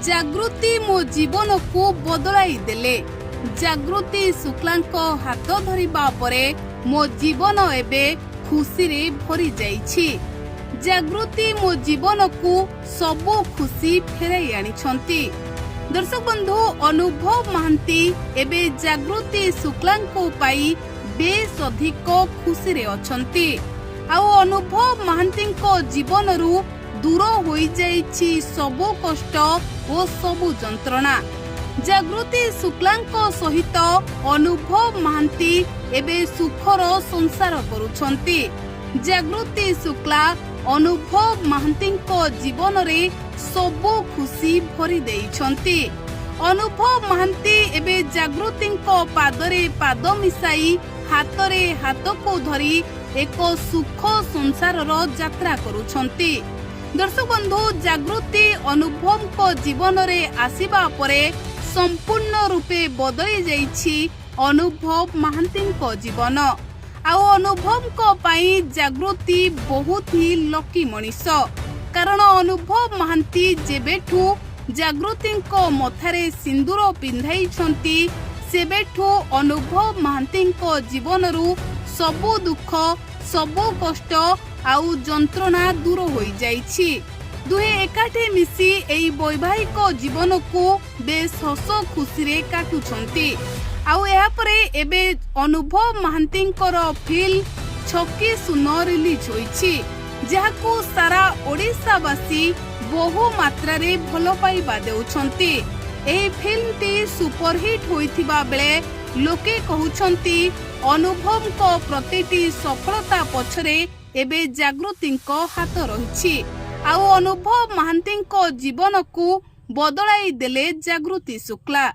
जागृति मो जीवन को बदलाई देले। जागृति शुक्लांको हाथ धरिबा परे मो जीवन एबे खुशी रे भरी जाइछि। जागृति मो जीवन को सबो खुशी फेराई आनिछंती। दर्शक बंधु, अनुभव महांती एबे जागृति शुक्लांको पाई बेस अधिक खुशी रे अछंती। आउ अनुभव महांतींको जीवनरू दूर होई जाइछि सबो कष्ट ओ सबो जंत्रणा। जागृति शुक्लांको सहित अनुभव महांती एबे सुखर संसार करुछंती। जागृति शुक्ला अनुभव महांतींको जीवन रे सबो खुशी भरी देइछंती। अनुभव महांती एबे जागृतिंको पादरे पाद मिसाई हातरे हाथ को धरी एक सुख संसार रो यात्रा करुछंती। दर्शक बंधु, जागृति अनुभव को जीवन रे आसीबा परे संपूर्ण रूपे बदली जाइछि अनुभव महांती को जीवन। आउ अनुभव को पाई जागृति बहुत ही लकी मनीष, कारण अनुभव महांती जेबेठू जागृति को मथारे सिंदूर पिंधाई छंती सेबेठू अनुभव महांती को जीवन रू सबो दुख सबो कष्ट आउ जंत्रणा दूर होई जाइछि। दुहे एकाठे मिसी एई वैवाहिक जीवन को बेस हस खुशी रे काटुछंती। आउ एहा परे एबे अनुभव महांती फिल्म छकीसुना रिलीज होईछि, जहाकू सारा ओडिशावासी बहु मात्रा रे भलो पाइबा देउछंती। एही फिल्म टी सुपरहिट होइथिबा बेले लोके कहउछंती अनुभव को प्रतिटी सफलता पछरे एबे जागृति को हाथ रहिछि। आउ अनुभव महांती को जीवन को बदलाई देले जागृति शुक्ला।